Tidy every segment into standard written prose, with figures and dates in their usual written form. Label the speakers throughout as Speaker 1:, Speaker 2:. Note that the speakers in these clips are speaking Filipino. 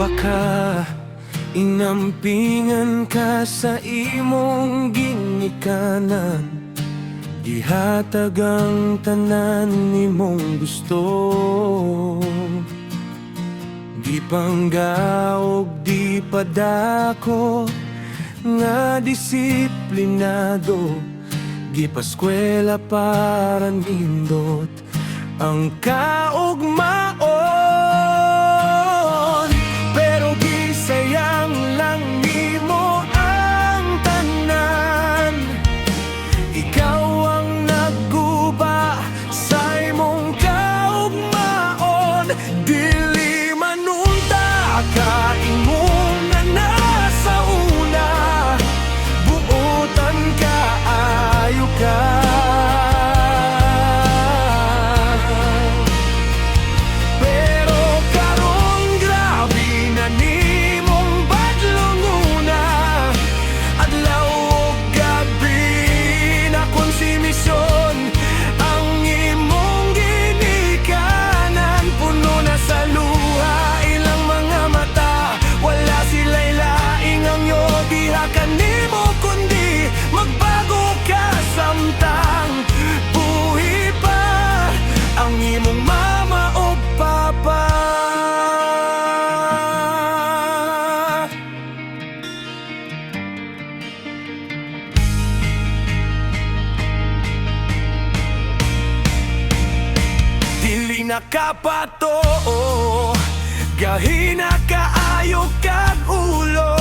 Speaker 1: baka inampingan ka sa imong ginikanan, gihatag ang tanan nimong gusto. Di panggaog, di padako nga disiplinado, gipaskwela para nindot ang kaugmaon. Pero gisayang lang nimo ang tanan, ikaw ang nagguba sa imong kaugmaon. Dili manunta ka imong na nasa una, buotan ka ayo ka. Nakapatoo, gahina kaayo kag ulo,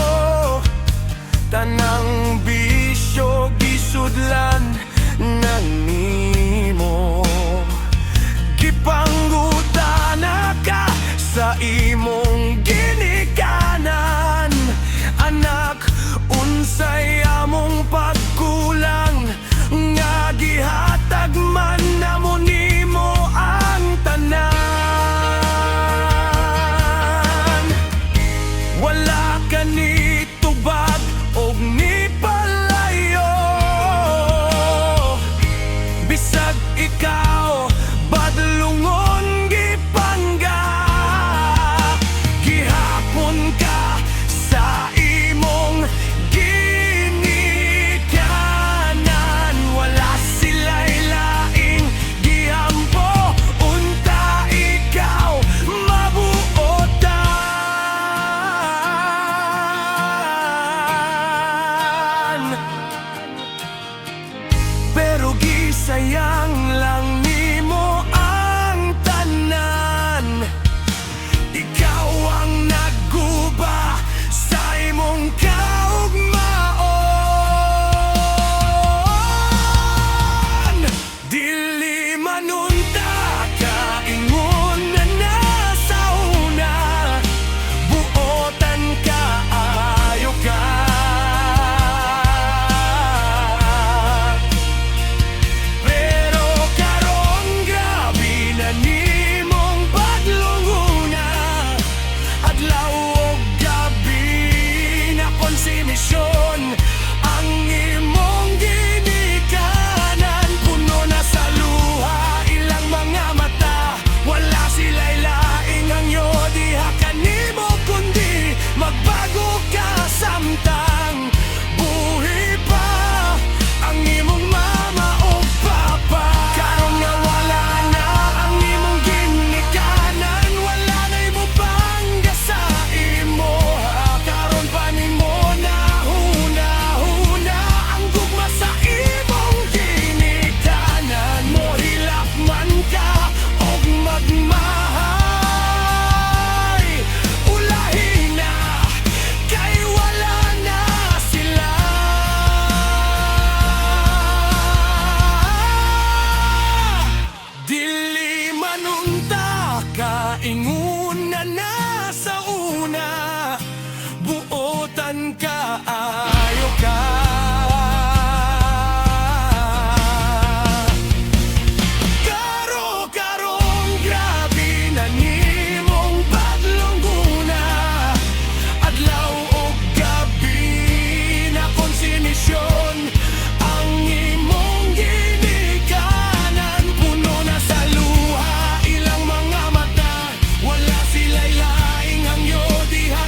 Speaker 1: tanang bisyo gisudlan nang nimo. Gipanggutana ka sa imong ginikanan, anak, unsay among pagkulang nga gihatag man namo nimo ang tanan. Wala ka ni tubag o ni palayo, bisag ikaw badlungon gipangga, gihapon ka sa imong ginikanan. Wala sila'y laing gihampo, unta ikaw mabuotan. Pero gisayang lang nimo ang tanan, ikaw ang nagguba sa imong kaugmaon. Dili manunta ka ingon na nasa una, buotan ka ayo ka. Pero karon grabe na nimong padlunguna, adlaw ug gabi na konsumisyon ang imong ginikanan. Puno na sa luha ilang mga mata, wala sila'y laing ang iyo. Diha ka nimo kundi magbago ka samtang buhi pa ang imong mama o papa. Karon nga wala na ang imong ginikanan, wala na imo pangga sa imo. Karon pa nimo na huna-huna ang gugma sa imong ginikanan. Mohilak man ka og magmahay, ulahi na kay wala na sila. Dili manunta ka ingon na nasa una, buotan ka ayo ka. Karong grabe na nimong padlungguna, adlaw ug gabi na konsumisyon ang imong ginikanan. Puno na sa luha ilang mga mata, wala sila'y laing ang iyo. Diha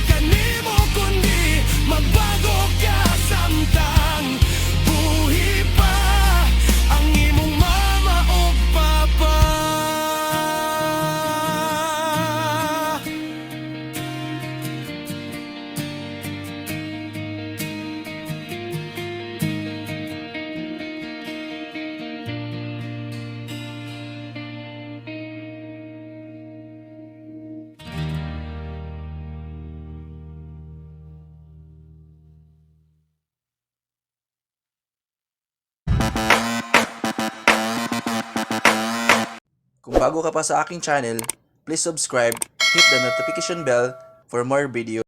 Speaker 2: Kung bago ka pa sa aking channel, please subscribe, hit the notification bell for more video.